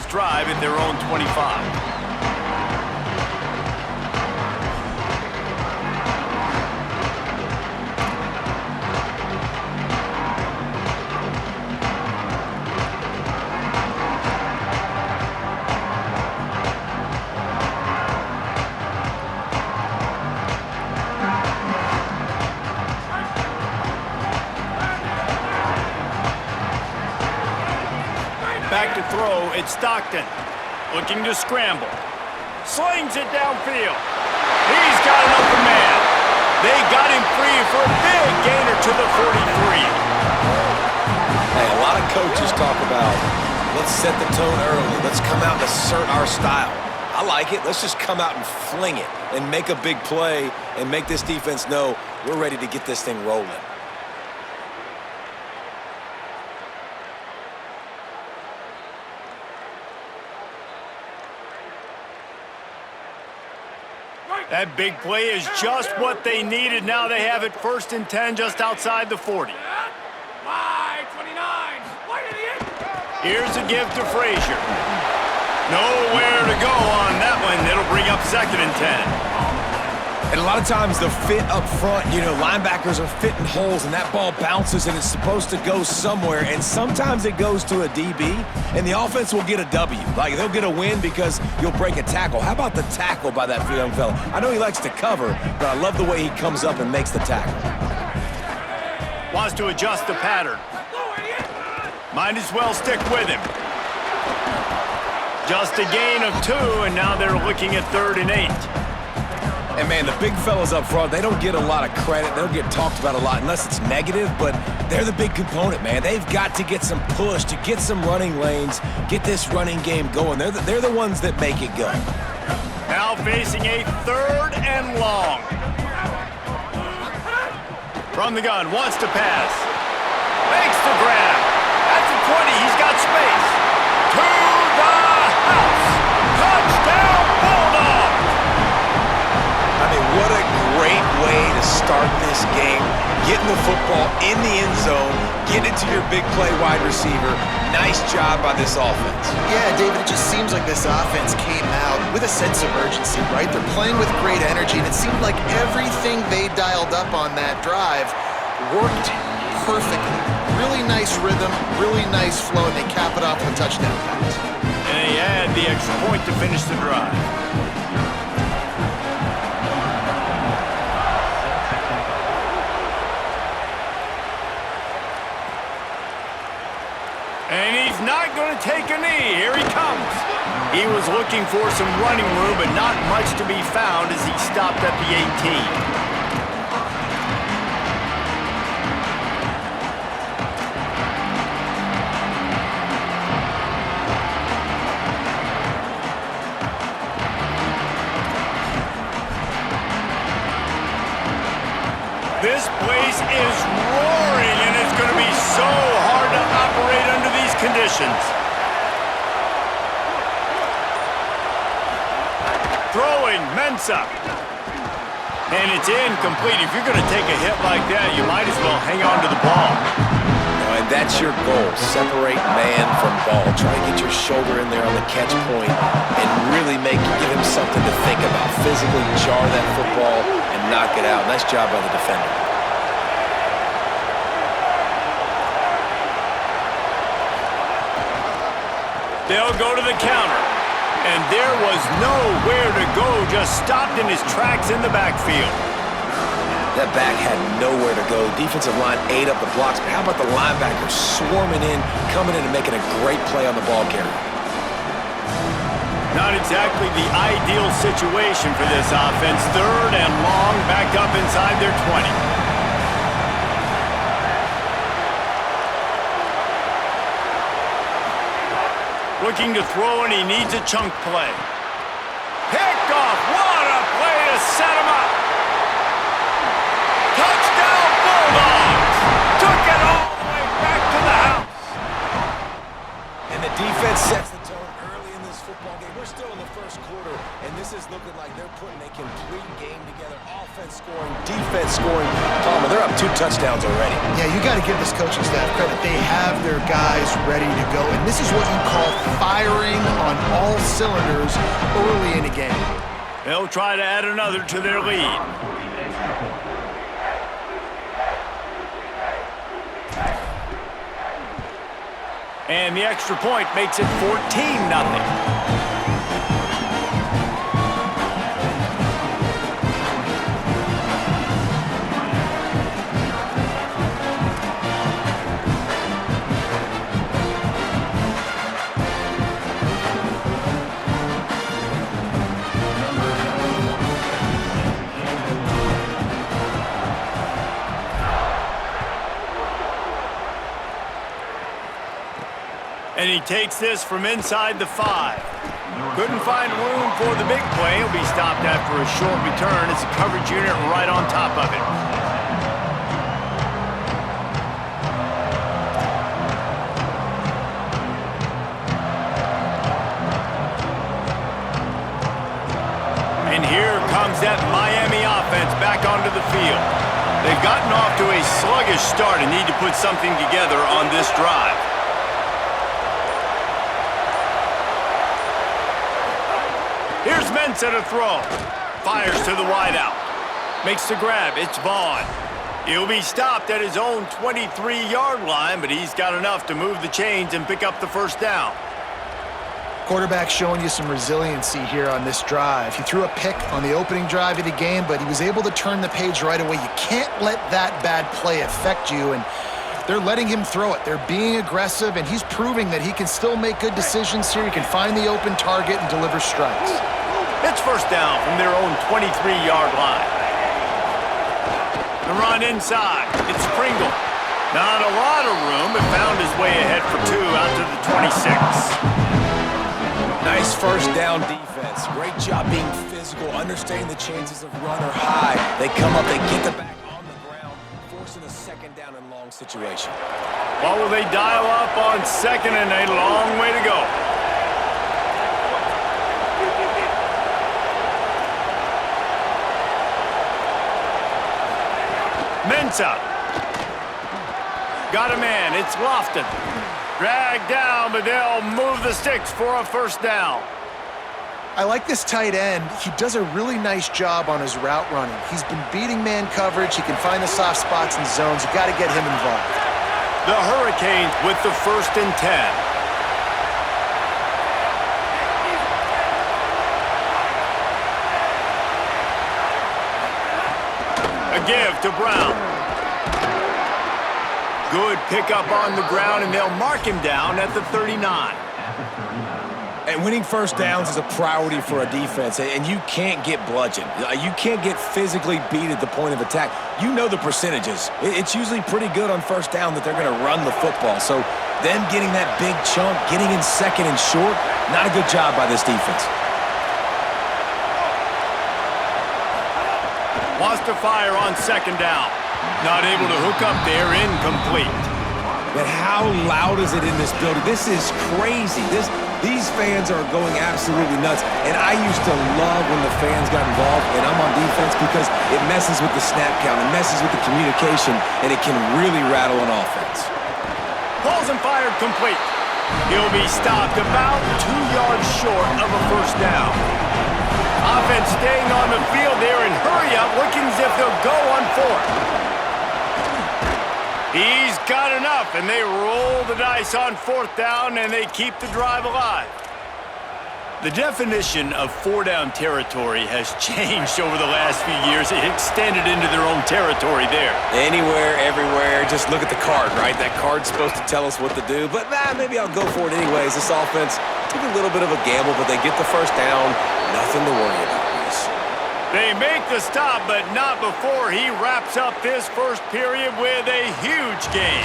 drive at their own 25. Back to throw, it's Stockton. Looking to scramble. Slings it downfield. He's got an open man. They got him free for a big gainer to the 43. Hey, a lot of coaches talk about, let's set the tone early. Let's come out and assert our style. I like it. Let's just come out and fling it and make a big play and make this defense know we're ready to get this thing rolling. That big play is just what they needed. Now they have it 1st and 10 just outside the 40. Here's a give to Frazier. Nowhere to go on that one. It'll bring up 2nd and 10. And a lot of times the fit up front, you know, linebackers are fitting holes and that ball bounces and it's supposed to go somewhere. And sometimes it goes to a DB and the offense will get a W. Like they'll get a win because you'll break a tackle. How about the tackle by that young fella? I know he likes to cover, but I love the way he comes up and makes the tackle. Wants to adjust the pattern. Might as well stick with him. Just a gain of 2, and now they're looking at 3rd and 8. And, man, the big fellas up front, they don't get a lot of credit. They don't get talked about a lot unless it's negative, but they're the big component, man. They've got to get some push, to get some running lanes, get this running game going. They're the ones that make it go. Now facing a 3rd and long. From the gun, wants to pass. Makes the grab. At the 20, he's got space. To the house. Touchdown, Bulldogs! I mean, what a great way to start this game. Getting the football in the end zone, get it to your big play wide receiver. Nice job by this offense. Yeah, David, it just seems like this offense came out with a sense of urgency, right? They're playing with great energy, and it seemed like everything they dialed up on that drive worked perfectly. Really nice rhythm, really nice flow, and they cap it off with a touchdown pass. And they add the extra point to finish the drive. And he's not going to take a knee. Here he comes. He was looking for some running room, but not much to be found as he stopped at the 18. This place is roaring, and it's going to be so hard to operate under these conditions. Throwing, Mensah. And it's incomplete. If you're going to take a hit like that, you might as well hang on to the ball. And that's your goal. Separate man from ball. Try to get your shoulder in there on the catch point and really give him something to think about. Physically jar that football and knock it out. Nice job by the defender. They'll go to the counter. And there was nowhere to go, just stopped in his tracks in the backfield. That back had nowhere to go. Defensive line ate up the blocks. But how about the linebackers swarming in, coming in and making a great play on the ball carrier? Not exactly the ideal situation for this offense. 3rd and long, back up inside their 20. Looking to throw, and he needs a chunk play. Picked off. What a play to set him up. Touchdown, Bulldogs. Took it all the way back to the house. And the defense sets the tone early in this football football game. We're still in the first quarter, and this is looking like they're putting a complete game together. Offense scoring, defense scoring. Palmer, they're up 2 touchdowns already. Yeah, you got to give this coaching staff credit. They have their guys ready to go, and this is what you call firing on all cylinders early in a game. They'll try to add another to their lead. And the extra point makes it 14-0. And he takes this from inside the 5. Couldn't find room for the big play. He'll be stopped after a short return. It's a coverage unit right on top of it. And here comes that Miami offense back onto the field. They've gotten off to a sluggish start and need to put something together on this drive. Here's Mensah to throw. Fires to the wideout. Makes the grab. It's Vaughn. He'll be stopped at his own 23-yard line, but he's got enough to move the chains and pick up the first down. Quarterback showing you some resiliency here on this drive. He threw a pick on the opening drive of the game, but he was able to turn the page right away. You can't let that bad play affect you, and they're letting him throw it. They're being aggressive, and he's proving that he can still make good decisions here. He can find the open target and deliver strikes. It's first down from their own 23-yard line. The run inside. It's Pringle. Not a lot of room, but found his way ahead for 2 out to the 26. Nice first down defense. Great job being physical, understanding the chances of run are high. They come up, they get the back on the ground, forcing a second down and long situation. What will they dial up on second and a long way to go? Mensah. Got a man. It's Lofton. Dragged down, but they'll move the sticks for a first down. I like this tight end. He does a really nice job on his route running. He's been beating man coverage. He can find the soft spots and zones. You got to get him involved. The Hurricanes with the 1st and 10. A give to Brown. Good pickup on the ground, and they'll mark him down at the 39. And winning first downs is a priority for a defense, and you can't get bludgeoned. You can't get physically beat at the point of attack. You know the percentages. It's usually pretty good on first down that they're going to run the football. So them getting that big chunk, getting in second and short, not a good job by this defense. Wants to fire on second down. Not able to hook up there, incomplete. But how loud is it in this building? This is crazy. These fans are going absolutely nuts. And I used to love when the fans got involved, and I'm on defense because it messes with the snap count, it messes with the communication, and it can really rattle an offense. Balls and fired complete. He'll be stopped about 2 yards short of a first down. Offense staying on the field there and hurry up, looking as if they'll go on 4th. He's got enough, and they roll the dice on 4th down, and they keep the drive alive. The definition of 4-down territory has changed over the last few years. It extended into their own territory there. Anywhere, everywhere, just look at the card, right? That card's supposed to tell us what to do, but maybe I'll go for it anyways. This offense took a little bit of a gamble, but they get the first down. Nothing to worry about, Reese. They make the stop, but not before he wraps up this first period with a huge gain.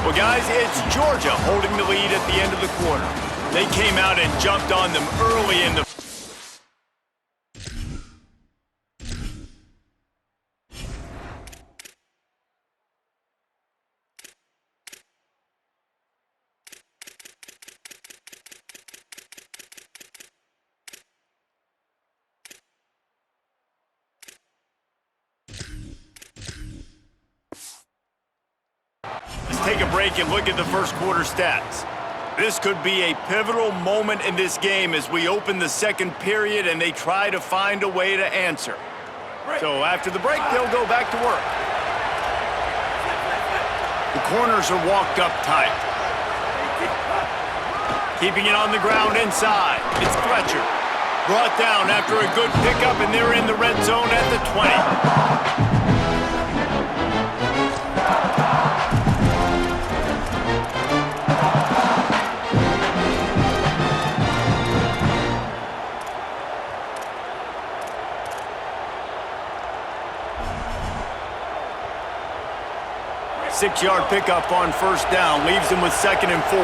Well, guys, it's Georgia holding the lead at the end of the quarter. They came out and jumped on them early in the take a break and look at the first quarter stats. This could be a pivotal moment in this game as we open the second period and they try to find a way to answer. So after the break, they'll go back to work. The corners are walked up tight. Keeping it on the ground inside. It's Fletcher. Brought down after a good pickup, and they're in the red zone at the 20. Six-yard pickup on first down leaves them with 2nd and 4.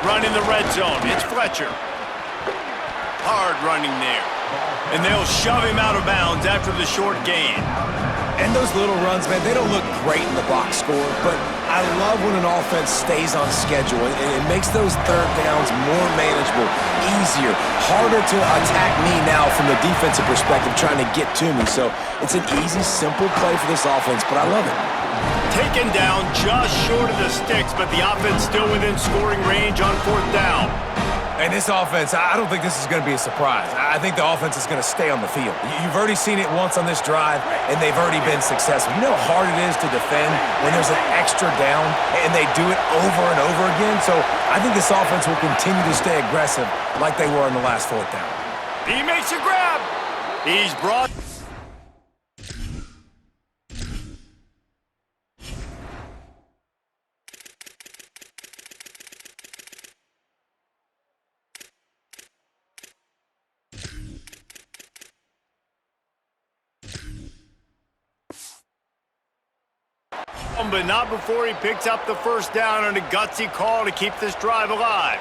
Run in the red zone. It's Fletcher. Hard running there. And they'll shove him out of bounds after the short gain. And those little runs, man, they don't look great in the box score, but I love when an offense stays on schedule, and it makes those third downs more manageable, easier, harder to attack me now from the defensive perspective trying to get to me. So it's an easy, simple play for this offense, but I love it. Taken down just short of the sticks, but the offense still within scoring range on 4th down. And this offense, I don't think this is going to be a surprise. I think the offense is going to stay on the field. You've already seen it once on this drive, and they've already been successful. You know how hard it is to defend when there's an extra down, and they do it over and over again? So I think this offense will continue to stay aggressive like they were in the last 4th down. He makes a grab. He's brought... But not before he picks up the first down on a gutsy call to keep this drive alive.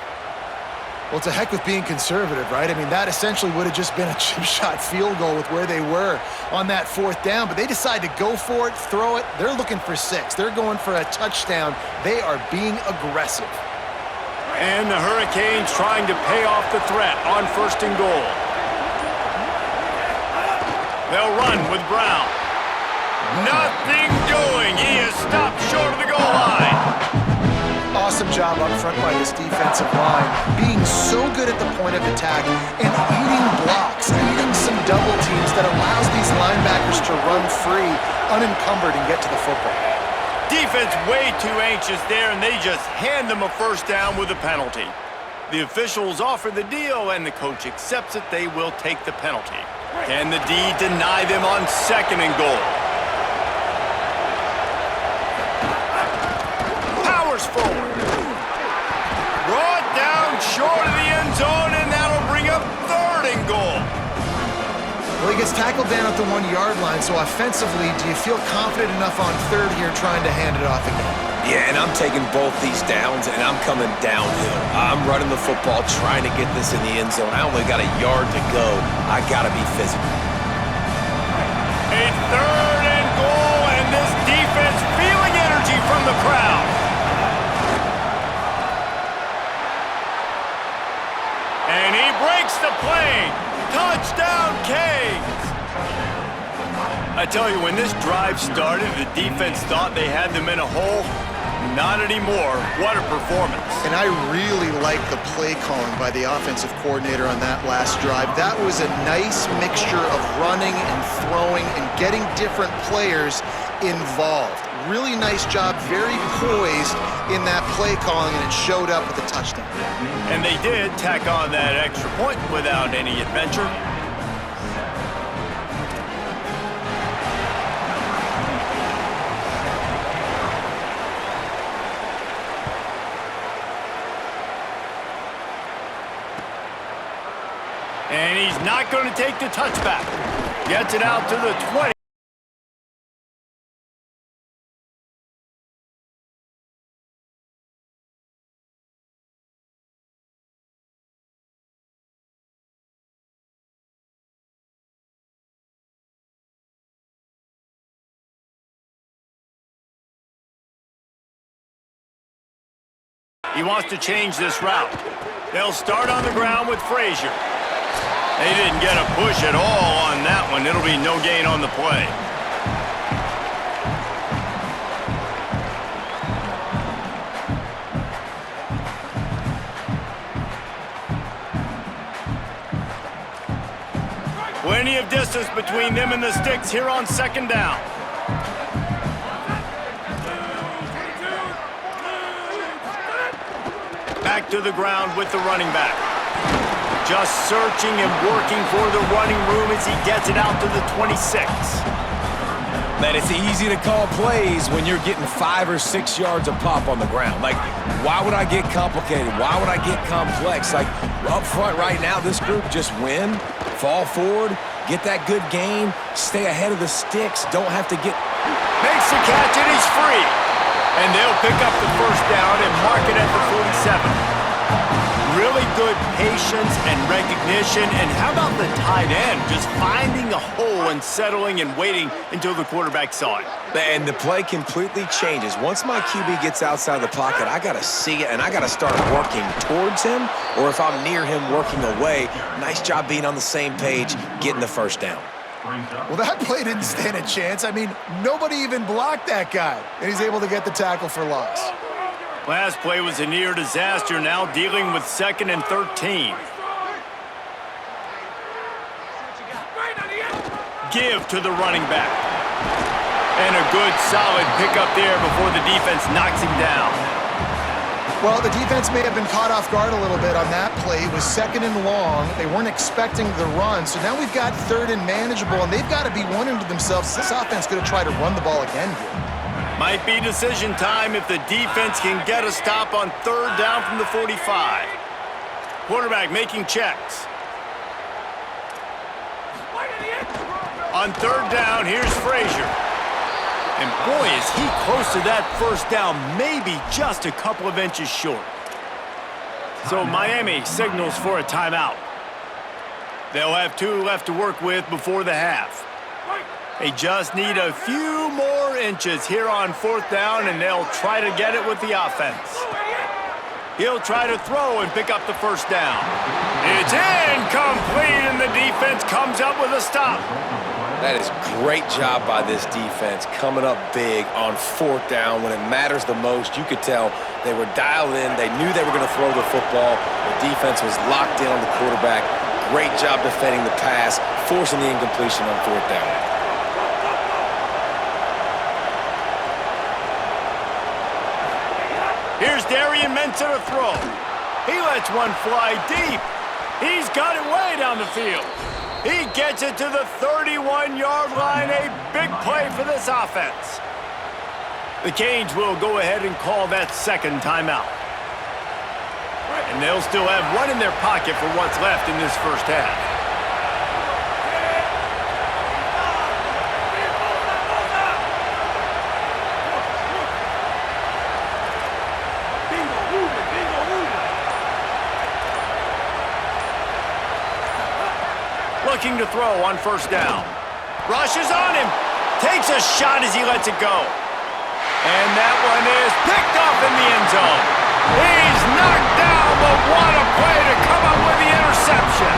Well, it's a heck with being conservative, right? I mean, that essentially would have just been a chip shot field goal with where they were on that 4th down, but they decide to go for it, throw it. They're looking for 6. They're going for a touchdown. They are being aggressive. And the Hurricanes trying to pay off the threat on 1st and goal. They'll run with Brown. Nothing doing. He is stopped short of the goal line. Awesome job up front by this defensive line, being so good at the point of attack and eating blocks, eating some double teams that allows these linebackers to run free, unencumbered, and get to the football. Defense way too anxious there, and they just hand them a first down with a penalty. The officials offer the deal, and the coach accepts it. They will take the penalty. Can the D deny them on 2nd and goal? Forward. Brought down short of the end zone, and that'll bring up 3rd and goal. Well, he gets tackled down at the 1-yard line, so offensively, do you feel confident enough on 3rd here trying to hand it off again? Yeah, and I'm taking both these downs, and I'm coming downhill. I'm running the football, trying to get this in the end zone. I only got a yard to go. I got to be physical. A 3rd and goal, and this defense feeling energy from the crowd. And he breaks the play. Touchdown, Canes. I tell you, when this drive started, the defense thought they had them in a hole. Not anymore. What a performance. And I really like the play calling by the offensive coordinator on that last drive. That was a nice mixture of running and throwing and getting different players involved. Really nice job, very poised in that play calling, and it showed up with a touchdown. And they did tack on that extra point without any adventure. And he's not going to take the touchback. Gets it out to the 20. He wants to change this route. They'll start on the ground with Frazier. They didn't get a push at all on that one. It'll be no gain on the play. Plenty of distance between them and the sticks here on second down. Back to the ground with the running back. Just searching and working for the running room as he gets it out to the 26. Man, it's easy to call plays when you're getting 5 or 6 yards a pop on the ground. Like, why would I get complicated? Why would I get complex? Like, up front right now, this group just win, fall forward, get that good gain, stay ahead of the sticks, don't have to get... Makes the catch and he's free. And they'll pick up the first down and mark it at the 47. Really good patience and recognition. And how about the tight end just finding a hole and settling and waiting until the quarterback saw it? And the play completely changes. Once my QB gets outside the pocket, I got to see it, and I got to start working towards him, or if I'm near him, working away. Nice job being on the same page, getting the first down. Well, that play didn't stand a chance. I mean, nobody even blocked that guy, and he's able to get the tackle for loss. Last play was a near disaster, now dealing with 2nd and 13. Give to the running back. And a good solid pickup there before the defense knocks him down. Well, the defense may have been caught off guard a little bit on that play. It was 2nd and long. They weren't expecting the run. So now we've got 3rd and manageable, and they've got to be wondering to themselves, this offense going to try to run the ball again here. Might be decision time if the defense can get a stop on 3rd down from the 45. Quarterback making checks. On 3rd down, here's Frazier. And boy, is he close to that first down, maybe just a couple of inches short. So Miami signals for a timeout. They'll have 2 left to work with before the half. They just need a few more inches here on 4th down, and they'll try to get it with the offense. He'll try to throw and pick up the first down. It's incomplete, and the defense comes up with a stop. That is great job by this defense, coming up big on 4th down when it matters the most. You could tell they were dialed in. They knew they were going to throw the football. The defense was locked in on the quarterback. Great job defending the pass, forcing the incompletion on 4th down. Here's Darian Mensah to throw. He lets one fly deep. He's got it way down the field. He gets it to the 31-yard line. A big play for this offense. The Canes will go ahead and call that 2nd timeout. And they'll still have 1 in their pocket for what's left in this first half. Looking to throw on 1st down. Rushes on him. Takes a shot as he lets it go. And that one is picked off in the end zone. He's knocked down, but what a play to come up with the interception.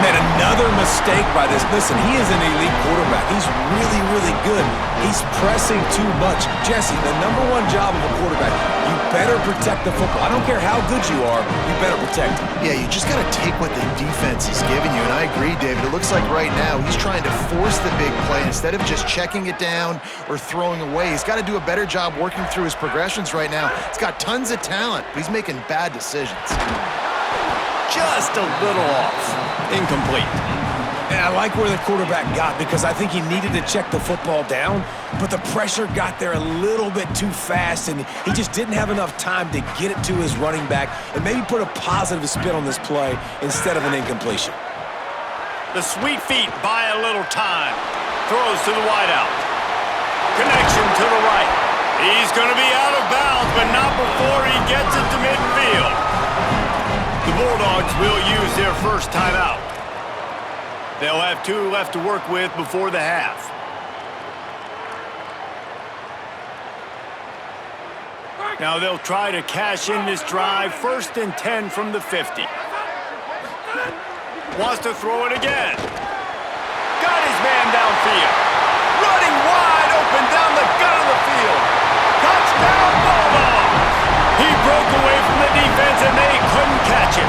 Man, another mistake by this. Listen, he is an elite quarterback. He's really, really good. He's pressing too much. Jesse, the #1 job of a quarterback, you better protect the football. I don't care how good you are, you better protect it. Yeah, you just got to take what the defense is giving you, and I agree, David. It looks like right now he's trying to force the big play instead of just checking it down or throwing away. He's got to do a better job working through his progressions right now. He's got tons of talent, but he's making bad decisions. Just a little off. Incomplete. And I like where the quarterback got because I think he needed to check the football down, but the pressure got there a little bit too fast, and he just didn't have enough time to get it to his running back and maybe put a positive spin on this play instead of an incompletion. The sweet feet buy a little time. Throws to the wideout. Connection to the right. He's going to be out of bounds, but not before he gets it to midfield. The Bulldogs will use their first timeout. They'll have 2 left to work with before the half. Now they'll try to cash in this drive. 1st and 10 from the 50. Wants to throw it again. Got his man downfield. Running wide open down the gut of the field. Touchdown, Bulldogs! He broke away from the defense and they couldn't catch him.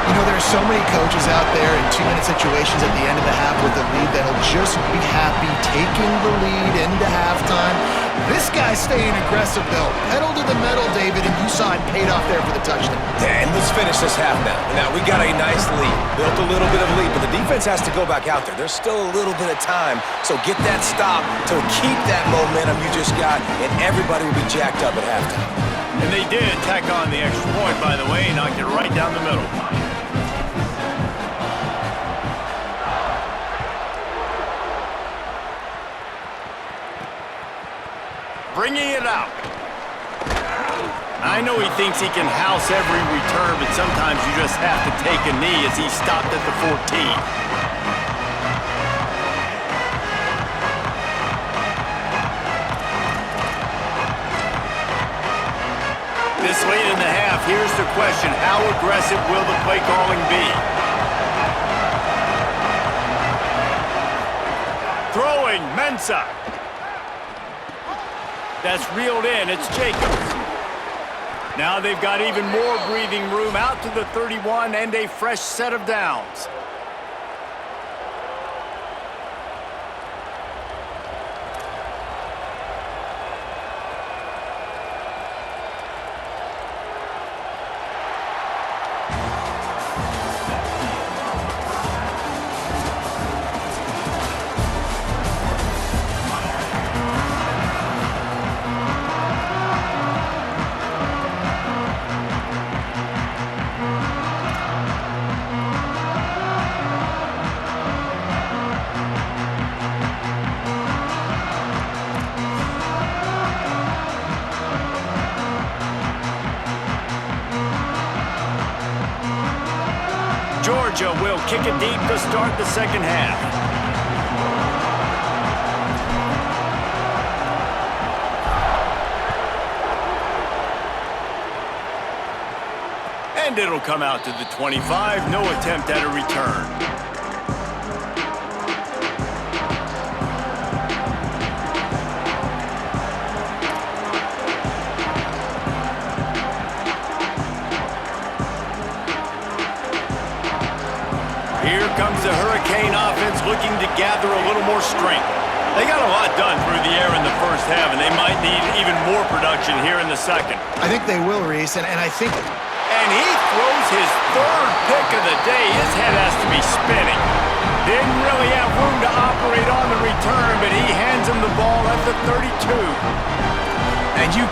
You know, there are so many coaches out there in 2-minute situations at the end of the half with the lead that'll just be happy taking the lead into halftime. This guy's staying aggressive, though. Pedal to the metal, David, and you saw it paid off there for the touchdown. And let's finish this half now. Now, we got a nice lead. Built a little bit of lead, but the defense has to go back out there. There's still a little bit of time, so get that stop to keep that momentum you just got, and everybody will be jacked up at halftime. And they did tack on the extra point, by the way, knocked it right down the middle. Bringing it out. I know he thinks he can house every return, but sometimes you just have to take a knee as he stopped at the 14. This late in the half, here's the question. How aggressive will the play calling be? Throwing, Mensah. That's reeled in. It's Jacobs. Now they've got even more breathing room out to the 31 and a fresh set of downs. Georgia will kick it deep to start the second half. And it'll come out to the 25. No attempt at a return. Here comes the Hurricane offense looking to gather a little more strength. They got a lot done through the air in the first half, and they might need even more production here in the second. I think they will, Reese, and I think... And he throws his third pick of the day. His head has to be spinning. Didn't really have room to operate on the return, but he hands him the ball at the 32. And you...